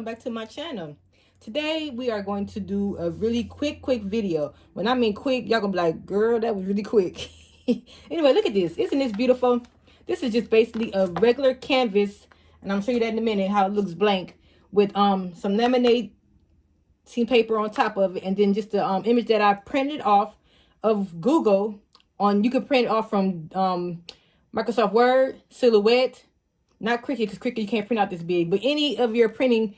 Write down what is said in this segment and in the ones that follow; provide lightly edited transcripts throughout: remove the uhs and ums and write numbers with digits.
welcome back to my channel. Today we are going to do a really quick video. When I mean quick, y'all gonna be like, girl, that was really quick. Anyway, look at this. Isn't this beautiful? This is just basically a regular canvas, and I'm gonna show you that in a minute how it looks blank with some lemonade team paper on top of it, and then just the image that I printed off of Google. You can print it off from Microsoft Word, Silhouette, not Cricut, because Cricut you can't print out this big, but any of your printing,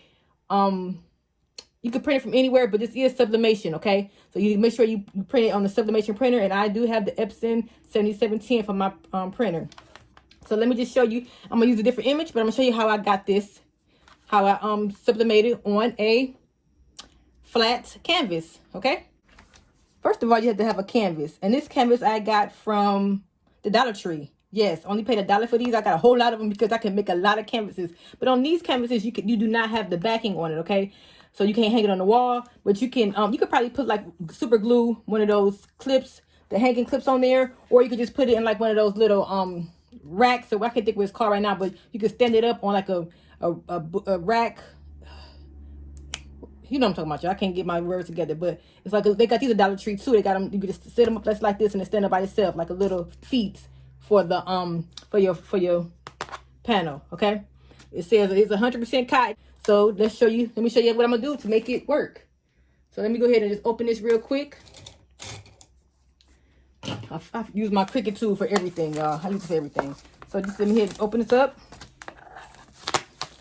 you can print it from anywhere, but this is Sublimation, okay? So you make sure you print it on the Sublimation printer, and I do have the Epson 7710 for my printer. So let me just show you. I'm gonna use a different image, but I'm gonna show you how I got this, how I sublimated on a flat canvas, okay? First of all, you have to have a canvas, and this canvas I got from the Dollar Tree. Yes, only paid $1 for these. I got a whole lot of them because I can make a lot of canvases. But on these canvases, you do not have the backing on it, okay? So you can't hang it on the wall, but you can you could probably put like super glue, one of those clips, the hanging clips on there, or you could just put it in like one of those little racks. So I can't think what it's called right now, but you can stand it up on like a rack. You know what I'm talking about, y'all. I can't get my words together, but it's like they got these at Dollar Tree too. They got them. You can just set them up like this, and they stand up by itself like a little feet for the for your panel. Okay, it says it's 100% cotton. So let me show you what I'm gonna do to make it work. So let me go ahead and just open this real quick. I use my Cricut tool for everything, y'all. I use it for everything. So just let me hit open this up.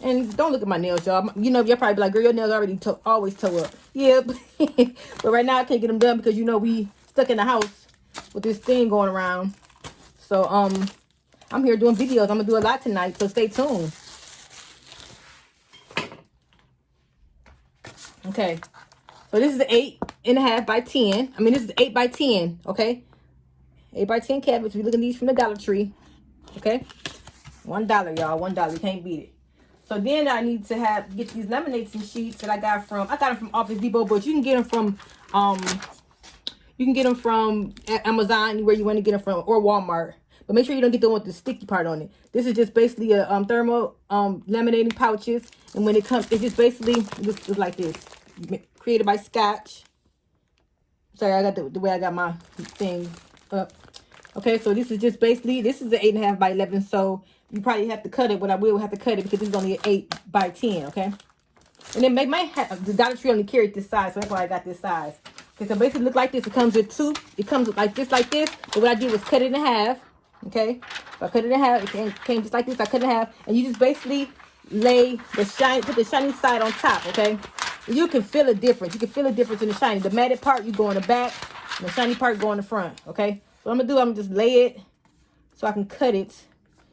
And don't look at my nails, y'all. You know, you'll probably be like, girl, your nails already always toe up. Yeah, but right now I can't get them done because, you know, we stuck in the house with this thing going around. So, I'm here doing videos. I'm going to do a lot tonight, so stay tuned. Okay. So this is 8.5 by 10. I mean, this is 8 by 10, okay? 8 by 10 canvas. We're looking at these from the Dollar Tree, okay? $1, y'all. $1. You can't beat it. So then I need to get these laminating sheets that I got them from Office Depot, but you can get them from Amazon, anywhere you want to get them from, or Walmart. But make sure you don't get the one with the sticky part on it. This is just basically a thermal laminating pouches, and when it comes, it's just basically looks like this, created by Scotch. Sorry, I got the way I got my thing up. Okay, so this is just basically, this is an 8.5 by 11, so you probably have to cut it, but I will have to cut it because this is only an 8 by 10, okay? And then the Dollar Tree only carried this size, so that's why I got this size. Okay, so basically look like this. It comes with two. It comes with like this. But what I did was cut it in half, okay? So I cut it in half. It came just like this. I cut it in half, and you just basically put the shiny side on top, okay? You can feel a difference. You can feel a difference in the shiny. The matted part, you go in the back, and the shiny part go in the front, okay? So what I'm gonna do, I'm gonna just lay it so I can cut it.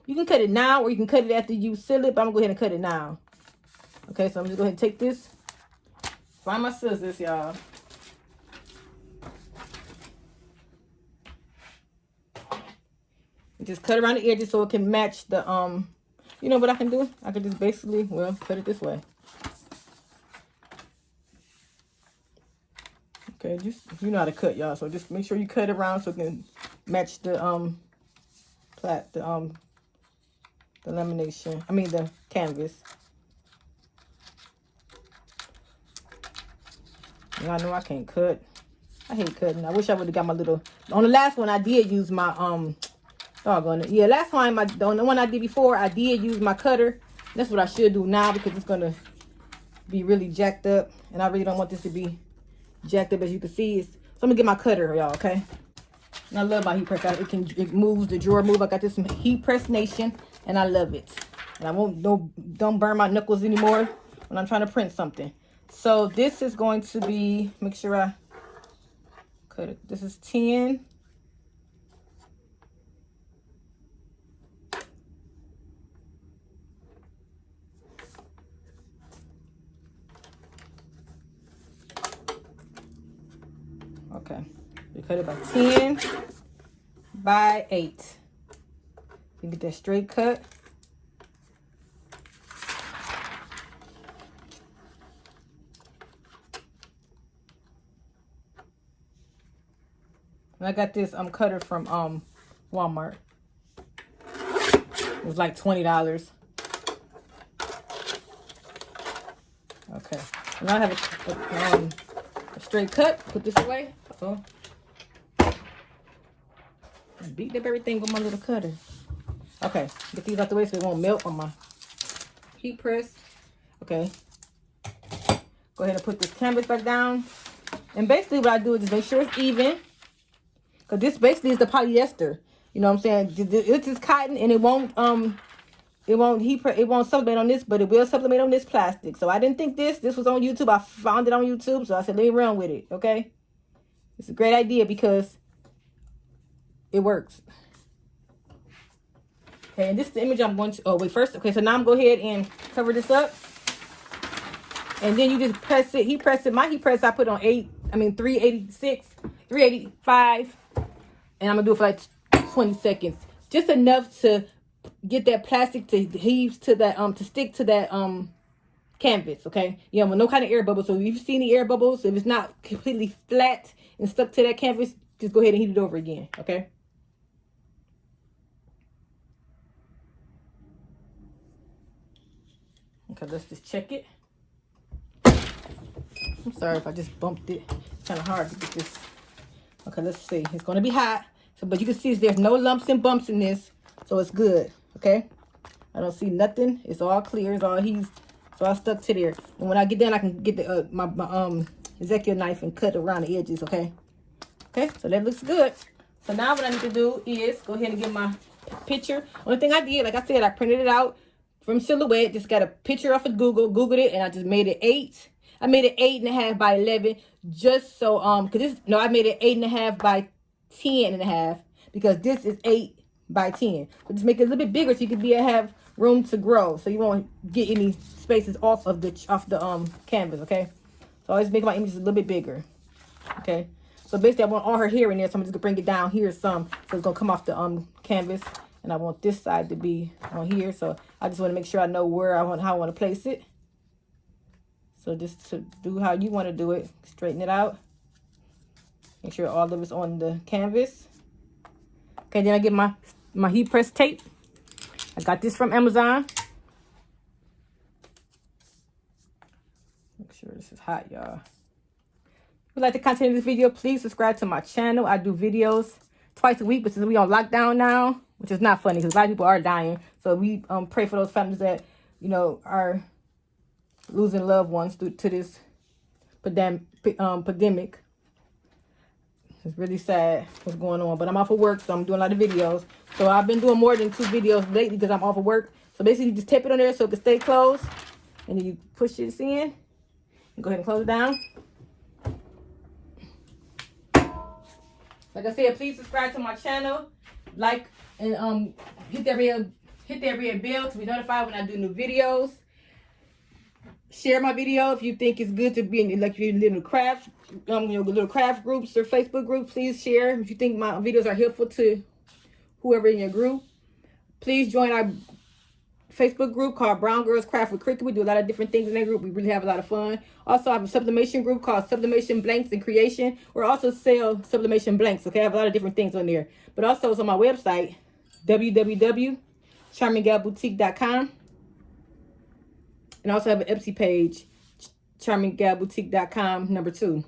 You can cut it now, or you can cut it after you seal it, but I'm gonna go ahead and cut it now. Okay, so I'm just go ahead and take this. Find my scissors, y'all. Just cut around the edges so it can match the, you know what I can do? I can just basically, well, cut it this way. Okay, just, you know how to cut, y'all. So just make sure you cut around so it can match the, the lamination. I mean, the canvas. I know I can't cut. I hate cutting. I wish I would have got my little, on the last one I did use my, doggone it. Yeah, last time, the one I did before, I did use my cutter. That's what I should do now because it's going to be really jacked up. And I really don't want this to be jacked up, as you can see. So I'm going to get my cutter, y'all, okay? And I love my heat press. It moves, the drawer move. I got this from Heat Press Nation, and I love it. And I don't burn my knuckles anymore when I'm trying to print something. So this is going to be, make sure I cut it. This is 10. Okay, you cut it by 10 by 8. You get that straight cut. And I got this cutter from Walmart. It was like $20. Okay. Now I have a straight cut. Put this away. Uh-oh. Beat up everything with my little cutter. Okay. Get these out the way so it won't melt on my heat press. Okay. Go ahead and put this canvas back down. And basically what I do is just make sure it's even. Because this basically is the polyester. You know what I'm saying? This is cotton and it won't sublimate on this, but it will sublimate on this plastic. So I didn't think this was on YouTube. I found it on YouTube, so I said let me run with it. Okay, it's a great idea because it works. Okay, and this is the image I'm going to. Oh wait, first. Okay, so now I'm going to go ahead and cover this up, and then you just press it. Heat press it. My heat press I put on 386, 385, and I'm gonna do it for like 20 seconds, just enough to get that plastic to heave to that to stick to that canvas. Okay, yeah, with no kind of air bubbles. So if you see any air bubbles, if it's not completely flat and stuck to that canvas, just go ahead and heat it over again. Okay. Okay, let's just check it. I'm sorry if I just bumped it. It's kind of hard to get this. Okay, let's see. It's going to be hot. So, but you can see there's no lumps and bumps in this. So it's good. Okay. I don't see nothing. It's all clear. It's all he's. So I stuck to there. And when I get done, I can get the my Ezekiel knife and cut around the edges. Okay. Okay. So that looks good. So now what I need to do is go ahead and get my picture. Only thing I did, like I said, I printed it out from Silhouette. Just got a picture off of Googled it, and I just made it 8. I made it 8.5 by 11, just so I made it 8.5 by 10.5 because this is 8 by 10. So just make it a little bit bigger so you can have room to grow, so you won't get any spaces off the canvas. Okay, so I just make my images a little bit bigger. Okay, so basically I want all her hair in there, so I'm just gonna bring it down here some, so it's gonna come off the canvas, and I want this side to be on here. So I just want to make sure I know how I want to place it. So just to do how you want to do it, straighten it out. Make sure all of it's on the canvas. Okay, then I get my heat press tape. I got this from Amazon. Make sure this is hot, y'all. If you like the content of this video, please subscribe to my channel. I do videos twice a week, but since we on lockdown now, which is not funny because a lot of people are dying. So we pray for those families that, are losing loved ones due to this pandemic. It's really sad what's going on, but I'm off of work, so I'm doing a lot of videos. So I've been doing more than 2 videos lately because I'm off of work. So basically, you just tape it on there so it can stay closed, and then you push this in and go ahead and close it down. Like I said, please subscribe to my channel, like, and hit that red bell to be notified when I do new videos. Share my video if you think it's good to be in like your little craft, little craft groups or Facebook groups. Please share if you think my videos are helpful to whoever in your group. Please join our Facebook group called Brown Girls Craft with Cricket. We do a lot of different things in that group. We really have a lot of fun. Also, I have a sublimation group called Sublimation Blanks and Creation. We also sell sublimation blanks. Okay, I have a lot of different things on there. But also, it's on my website, www.charminggalboutique.com. And I also have an Etsy page, charminggalboutique.com 2.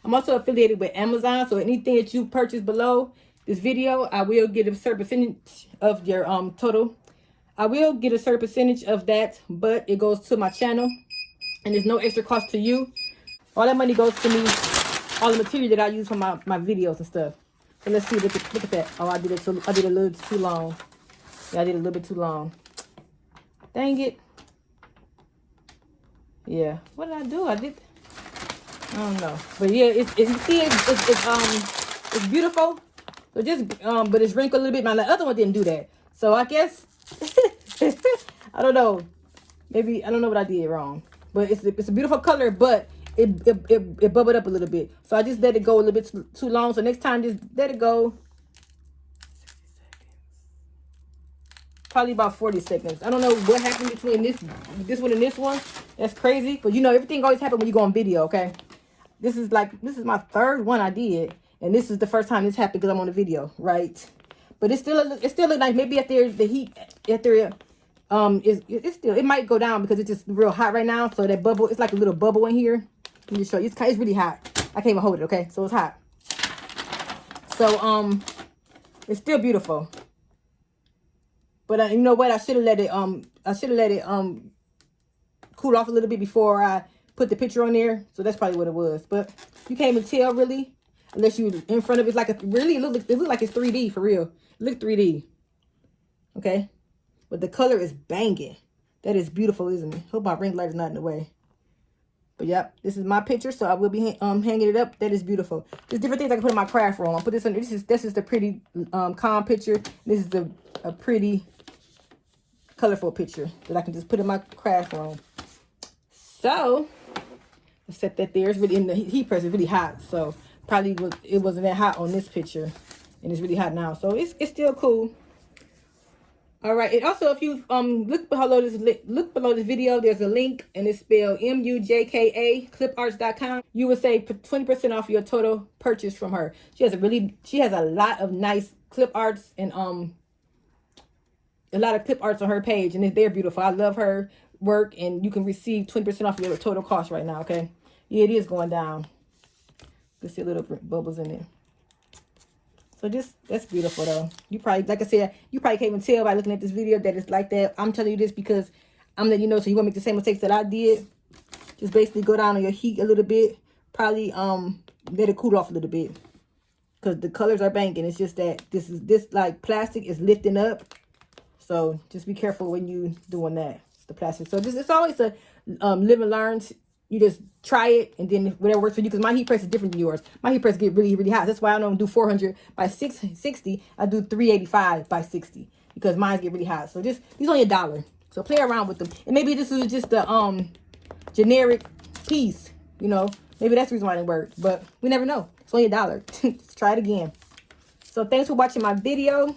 I'm also affiliated with Amazon, so anything that you purchase below this video, I will get a certain percentage of your total. I will get a certain percentage of that, but it goes to my channel, and there's no extra cost to you. All that money goes to me, all the material that I use for my videos and stuff. So let's see, look at that. Oh, I did a little too long. Yeah, I did a little bit too long. Dang it. Yeah, what did I do? I don't know, but yeah, it's beautiful. So just but it's wrinkled a little bit. My other one didn't do that, so I guess I don't know. Maybe I don't know what I did wrong, but it's a beautiful color, but it bubbled up a little bit. So I just let it go a little bit too long. So next time, just let it go. Probably about 40 seconds. I don't know what happened between this one and this one. That's crazy. But everything always happens when you go on video, okay? This is my 3rd one I did. And this is the first time this happened because I'm on the video, right? But it still look like maybe after the heat, after it's still, it might go down because it's just real hot right now. So that bubble, it's like a little bubble in here. Let me just show you. It's really hot. I can't even hold it. Okay, so it's hot. So it's still beautiful. But you know what? I should have let it cool off a little bit before I put the picture on there. So that's probably what it was. But you can't even tell really, unless you in front of it. It's like it look like it's 3D for real. It look 3D. Okay, but the color is banging. That is beautiful, isn't it? Hope my ring light is not in the way. But yep, this is my picture, so I will be hanging it up. That is beautiful. There's different things I can put in my craft room. I'll put this on. This is the pretty calm picture. This is a pretty colorful picture that I can just put in my craft room. So I set that there. It's really in the heat press. It's really hot, so probably it wasn't that hot on this picture, and it's really hot now. So it's still cool. All right, and also if you look below this video, there's a link, and it's spelled MUJKA cliparts.com. You would save 20% off your total purchase from her. She has a lot of nice clip arts and a lot of clip arts on her page, and they're beautiful. I love her work, and you can receive 20% off your total cost right now. Okay, yeah, it is going down. You can see little bubbles in there. So that's beautiful though. You probably, like I said, you probably can't even tell by looking at this video that it's like that. I'm telling you this because I'm letting you know so you won't make the same mistakes that I did. Just basically go down on your heat a little bit. Probably let it cool off a little bit. Because the colors are banging. It's just that this like plastic is lifting up. So just be careful when you doing that. The plastic. So it's always a live and learn. You just try it, and then whatever works for you. Because my heat press is different than yours. My heat press get really, really hot. That's why I don't do 400 by 660. I do 385 by 60 because mine get really hot. So these only $1. So play around with them. And maybe this is just the generic piece. You know, maybe that's the reason why it didn't work. But we never know. It's only $1. Just try it again. So thanks for watching my video.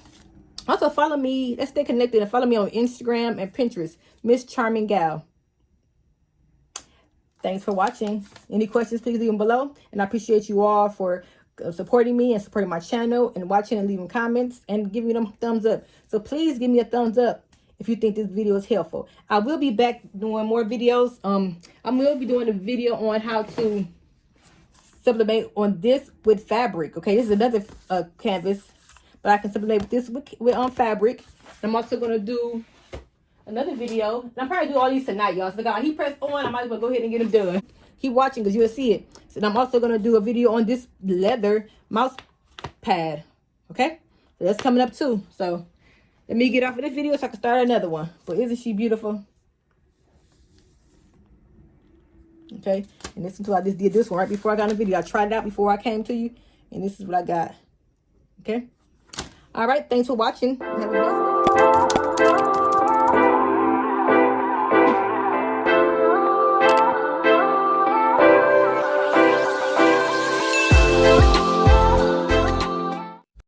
Also follow me. Let's stay connected and follow me on Instagram and Pinterest, Miss Charming Gal. Thanks for watching. Any questions, please leave them below. And I appreciate you all for supporting me and supporting my channel and watching and leaving comments and giving them thumbs up. So please give me a thumbs up if you think this video is helpful. I will be back doing more videos. I will be doing a video on how to sublimate on this with fabric. Okay, this is another canvas, but I can sublimate with this with fabric. I'm also going to do another video, and I'll probably do all these tonight, y'all. So I got heat press on. I might as well go ahead and get them done. Keep watching because you'll see it. So I'm also going to do a video on this leather mouse pad. Okay? So that's coming up too. So let me get off of this video so I can start another one. But isn't she beautiful? Okay? And this is why I just did this one right before I got in the video. I tried it out before I came to you. And this is what I got. Okay? All right. Thanks for watching. Have a blessed day.